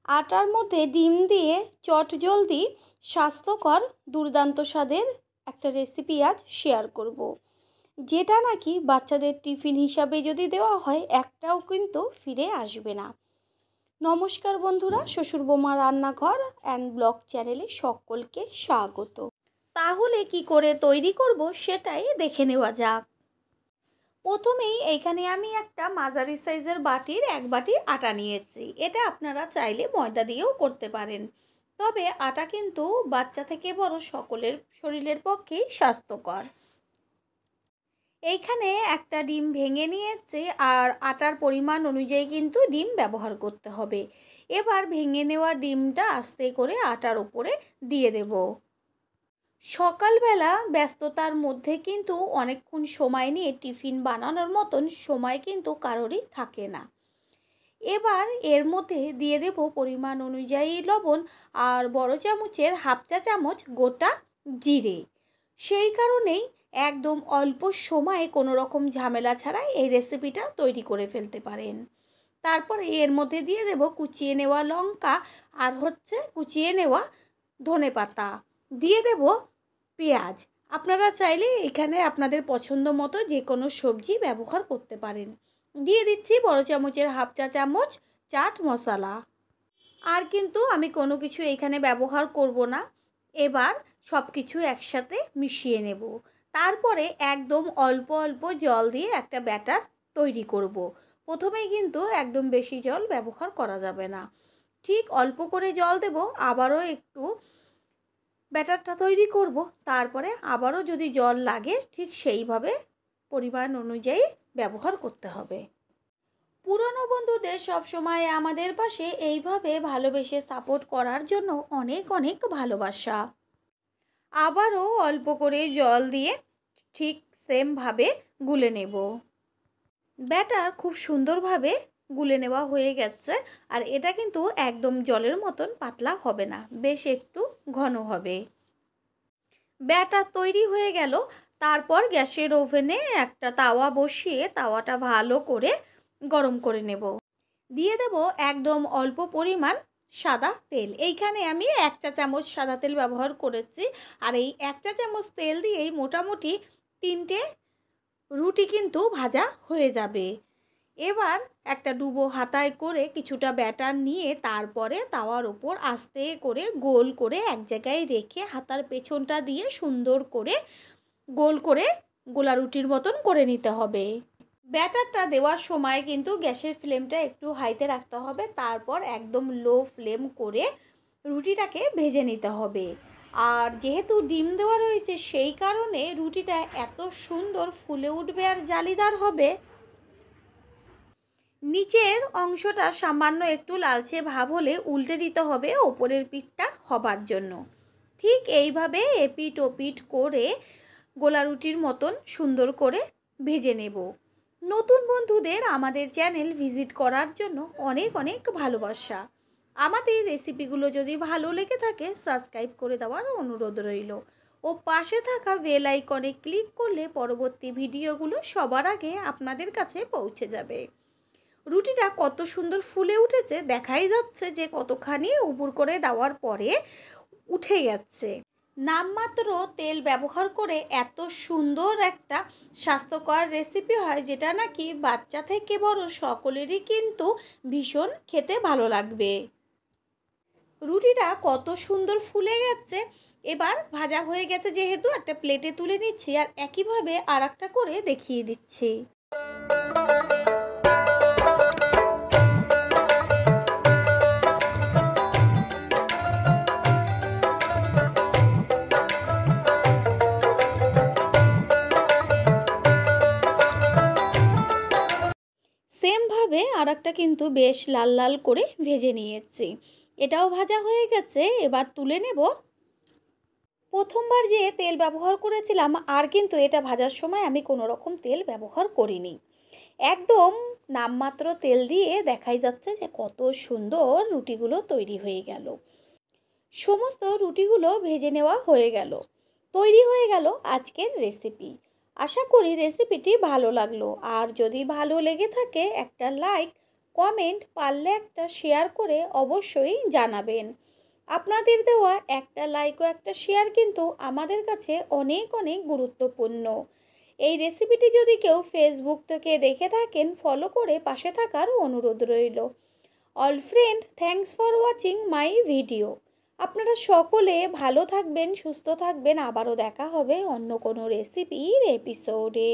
আটার মধ্যে ডিম দিয়ে চটজলদি স্বাস্থ্যকর দুর্দান্ত স্বাদের একটা রেসিপি আজ শেয়ার করব, যেটা নাকি বাচ্চাদের টিফিন হিসাবে যদি দেওয়া হয় একটাও কিন্তু ফিরে আসবে না। নমস্কার বন্ধুরা, শ্বশুর বৌমা রান্নাঘর অ্যান্ড ব্লগ চ্যানেলে সকলকে স্বাগত। তাহলে কি করে তৈরি করব সেটাই দেখে নেওয়া যাক। প্রথমেই এইখানে আমি একটা মাঝারি সাইজের বাটির 1 বাটি আটা নিয়েছি। এটা আপনারা চাইলে ময়দা দিয়েও করতে পারেন, তবে আটা কিন্তু বাচ্চা থেকে বড় সকলের শরীরের পক্ষেই স্বাস্থ্যকর। এইখানে একটা ডিম ভেঙে নিয়েছি, আর আটার পরিমাণ অনুযায়ী কিন্তু ডিম ব্যবহার করতে হবে। এবার ভেঙে নেওয়া ডিমটা আস্তে করে আটার উপরে দিয়ে দেব। সকালবেলা ব্যস্ততার মধ্যে কিন্তু অনেকক্ষণ সময় নিয়ে টিফিন বানানোর মতন সময় কিন্তু কারোরই থাকে না। এবার এর মধ্যে দিয়ে দেব পরিমাণ অনুযায়ী লবণ আর বড় চামচের 1/2 চা চামচ গোটা জিরে। সেই কারণেই একদম অল্প সময়ে কোনো রকম ঝামেলা ছাড়াই এই রেসিপিটা তৈরি করে ফেলতে পারেন। তারপর এর মধ্যে দিয়ে দেব কুচিয়ে নেওয়া লঙ্কা আর কুচিয়ে নেওয়া ধনেপাতা, দিয়ে দেব পেঁয়াজ। আপনারা চাইলে এখানে আপনাদের পছন্দ মতো যে কোনো সবজি ব্যবহার করতে পারেন। দিয়ে দিচ্ছি বড় চামচের 1/2 চা চামচ চাট মশলা। আর কিন্তু আমি কোনো কিছু এখানে ব্যবহার করব না। এবার সব কিছু একসাথে মিশিয়ে নেব। তারপরে একদম অল্প অল্প জল দিয়ে একটা ব্যাটার তৈরি করব। প্রথমেই কিন্তু একদম বেশি জল ব্যবহার করা যাবে না, ঠিক অল্প করে জল দেব। আবারও একটু ব্যাটারটা তৈরি করব, তারপরে আবারও যদি জল লাগে ঠিক সেইভাবে পরিমাণ অনুযায়ী ব্যবহার করতে হবে। পুরনো বন্ধুদের সবসময় আমাদের পাশে এইভাবে ভালোবেসে সাপোর্ট করার জন্য অনেক অনেক ভালোবাসা। আবারও অল্প করে জল দিয়ে ঠিক সেমভাবে গুলে নেব। ব্যাটার খুব সুন্দরভাবে গুলে নেওয়া হয়ে গেছে, আর এটা কিন্তু একদম জলের মতন পাতলা হবে না, বেশ একটু ঘন হবে। ব্যাটার তৈরি হয়ে গেল। তারপর গ্যাসের ওভেনে একটা তাওয়া বসিয়ে তাওয়াটা ভালো করে গরম করে নেব। দিয়ে দেব একদম অল্প পরিমাণ সাদা তেল। এইখানে আমি 1 চা চামচ সাদা তেল ব্যবহার করেছি, আর এই 1 চা চামচ তেল দিয়েই মোটামুটি 3টে রুটি কিন্তু ভাজা হয়ে যাবে। এবার একটা ডুবো হাতায় করে কিছুটা ব্যাটার নিয়ে তারপরে তাওয়ার ওপর আস্তে করে গোল করে এক জায়গায় রেখে হাতার পেছনটা দিয়ে সুন্দর করে গোল করে গোলা রুটির মতন করে নিতে হবে। ব্যাটারটা দেওয়ার সময় কিন্তু গ্যাসের ফ্লেমটা একটু হাইতে রাখতে হবে, তারপর একদম লো ফ্লেম করে রুটিটাকে ভেজে নিতে হবে। আর যেহেতু ডিম দেওয়া রয়েছে সেই কারণে রুটিটা এত সুন্দর ফুলে উঠবে আর জালিদার হবে। নিচের অংশটা সামান্য একটু লালচে ভাব হলে উল্টে দিতে হবে ওপরের পিঠটা হবার জন্য। ঠিক এইভাবে এপিট ওপিট করে গোলা রুটির মতন সুন্দর করে ভেজে নেব। নতুন বন্ধুদের আমাদের চ্যানেল ভিজিট করার জন্য অনেক অনেক ভালোবাসা। আমাদের রেসিপিগুলো যদি ভালো লেগে থাকে সাবস্ক্রাইব করে দেওয়ার অনুরোধ রইল, ও পাশে থাকা বেল আইকনে ক্লিক করলে পরবর্তী ভিডিওগুলো সবার আগে আপনাদের কাছে পৌঁছে যাবে। রুটিটা কত সুন্দর ফুলে উঠেছে, দেখাই যাচ্ছে যে কতখানি উপর করে দেওয়ার পরে উঠে যাচ্ছে। নামমাত্র তেল ব্যবহার করে এত সুন্দর একটা স্বাস্থ্যকর রেসিপি হয়, যেটা নাকি বাচ্চা থেকে বড় সকলেরই কিন্তু ভীষণ খেতে ভালো লাগবে। রুটিটা কত সুন্দর ফুলে গেছে। এবার ভাজা হয়ে গেছে যেহেতু একটা প্লেটে তুলে নিচ্ছি, আর একইভাবে আর একটা করে দেখিয়ে দিচ্ছি। সেমভাবে আর একটা কিন্তু বেশ লাল লাল করে ভেজে নিয়েছি। এটাও ভাজা হয়ে গেছে, এবার তুলে নেব। প্রথমবার যে তেল ব্যবহার করেছিলাম আর কিন্তু এটা ভাজার সময় আমি কোনো রকম তেল ব্যবহার করিনি, একদম নামমাত্র তেল দিয়ে দেখাই যাচ্ছে যে কত সুন্দর রুটিগুলো তৈরি হয়ে গেল। সমস্ত রুটিগুলো ভেজে নেওয়া হয়ে গেল, তৈরি হয়ে গেল আজকের রেসিপি। আশা করি রেসিপিটি ভালো লাগলো, আর যদি ভালো লেগে থাকে একটা লাইক কমেন্ট, পারলে একটা শেয়ার করে অবশ্যই জানাবেন। আপনাদের দেওয়া একটা লাইক ও একটা শেয়ার কিন্তু আমাদের কাছে অনেক অনেক গুরুত্বপূর্ণ। এই রেসিপিটি যদি কেউ ফেসবুক থেকে দেখে থাকেন, ফলো করে পাশে থাকার অনুরোধ রইল। All friend, thanks for watching my video. আপনারা সকলে ভালো থাকবেন, সুস্থ থাকবেন। আবারও দেখা হবে অন্য কোনো রেসিপির এপিসোডে।